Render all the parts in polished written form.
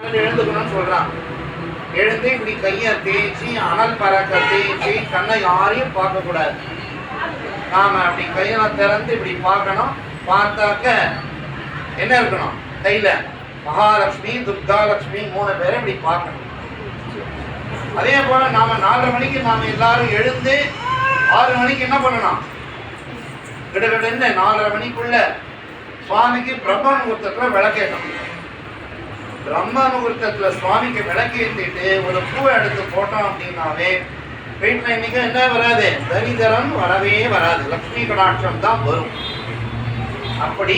கொஞ்சம் எழுந்துக்கணும்னு சொல்றான். எழுந்து இப்படி கையை தேய்ச்சி அனல் பறக்க தேய்ச்சி கண்ணை யாரையும் பார்க்க கூடாது. நாம அப்படி கையை திறந்து இப்படி பார்க்கணும். பார்த்தாக்க என்ன இருக்கணும், கையில மகாலட்சுமி துர்காலட்சுமி 3 பேரை இப்படி பார்க்கணும். அதே போல நாம 4:30 மணிக்கு நாம எல்லாரும் எழுந்து 6 மணிக்கு என்ன பண்ணணும், கிட்டத்தட்ட 4:30 மணிக்குள்ள சுவாமிக்கு பிரம்ம முகூர்த்தத்துல விளக்கேற்றணும். பிரம்ம முகூர்த்தத்துல சுவாமிக்கு விளக்கேற்றிட்டு ஒரு பூவை எடுத்து போட்டோம் அப்படின்னாவே வீட்டில் இன்னைக்கு என்ன வராது, தரிதரம் வரவே வராது, லக்ஷ்மி கடாட்சம் தான் வரும். அப்படி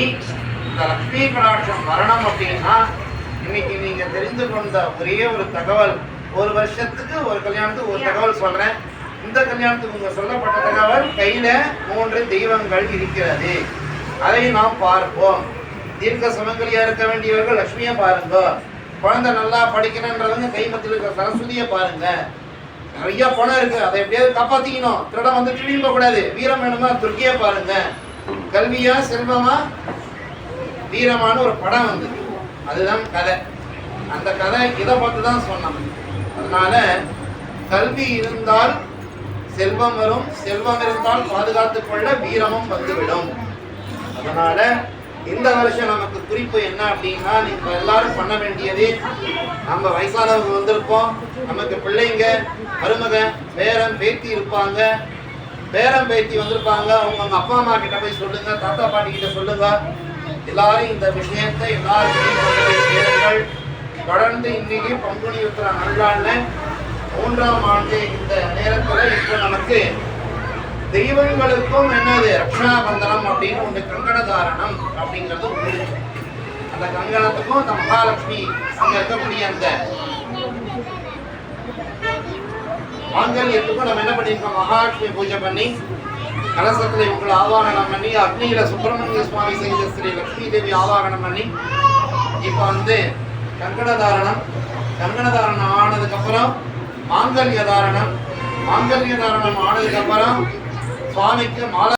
இந்த லக்ஷ்மி கடாட்சம் வரணும் அப்படின்னா இன்னைக்கு நீங்க தெரிந்து கொண்ட ஒரே ஒரு தகவல், ஒரு வருஷத்துக்கு ஒரு கல்யாணத்துக்கு ஒரு தகவல் சொல்றேன். இந்த கல்யாணத்துக்கு உங்க சொல்லப்பட்ட தகவல், கையில 3 தெய்வங்கள் இருக்கிறது, அதை நாம் பார்ப்போம். தீர்க்க சுமங்கலியா இருக்க வேண்டியவர்கள் லட்சுமியை பாருங்க, குழந்தை நல்லா படிக்கணுன்றவங்க கைமத்தில் இருக்கிற சரஸ்வதியை பாருங்க. நிறைய பணம் இருக்கு, அதை எப்படியாவது காப்பாத்திக்கணும், திருடம் வந்து திரும்ப கூடாது, வீரம் வேணுமா துர்க்கியை பாருங்க. கல்வியா செல்வமா வீரமான ஒரு படம் வந்து அதுதான் கதை. அந்த கதை இதை பார்த்து தான் சொன்னோம். அதனால கல்வி இருந்தால் செல்வம் வரும், செல்வம் இருந்தால் பாதுகாத்துக் கொள்ள வீரமும் வந்துவிடும். அதனால இந்த வருஷம் நமக்கு குறிப்பு என்ன அப்படின்னா, நீங்க எல்லாரும் பண்ண வேண்டியது, நம்ம வயசானவங்க வந்திருப்போம், நமக்கு பிள்ளைங்க மருமக பேரன் பேத்தி இருப்பாங்க, பேரன் பேத்தி வந்திருப்பாங்க, அவங்க அப்பா அம்மா கிட்ட போய் சொல்லுங்க, தாத்தா பாட்டி கிட்ட சொல்லுங்க. எல்லாரும் இந்த விஷயத்தை எல்லாரும் தொடர்ந்து இன்னைக்கு பங்குனி உத்திர நல்லாண்ட 3ஆம் ஆண்டு இந்த நேரத்துல இப்போ நமக்கு தெய்வங்களுக்கும் என்னது ரக்ஷாபந்தனம் அப்படின்னு ஒன்று கங்கணதாரணம் அப்படிங்கிறது ஒன்று. அந்த கங்கணத்துக்கும் அந்த மகாலட்சுமி அங்க இருக்கக்கூடிய அந்த மாங்கல்யத்துக்கும் நம்ம என்ன பண்ணிருக்கோம், மகாலட்சுமி பூஜை பண்ணி கலசத்துல இவங்களை ஆவாகனம் பண்ணி அக்னியில சுப்பிரமணிய சுவாமி செய்த ஸ்ரீ லட்சுமி தேவி ஆவாகனம் பண்ணி இப்போ வந்து கங்கணதாரணம் ஆனதுக்கு அப்புறம் மாங்கல்ய தாரணம் ஆனதுக்கு அப்புறம் சுவாமிக்கு மாலை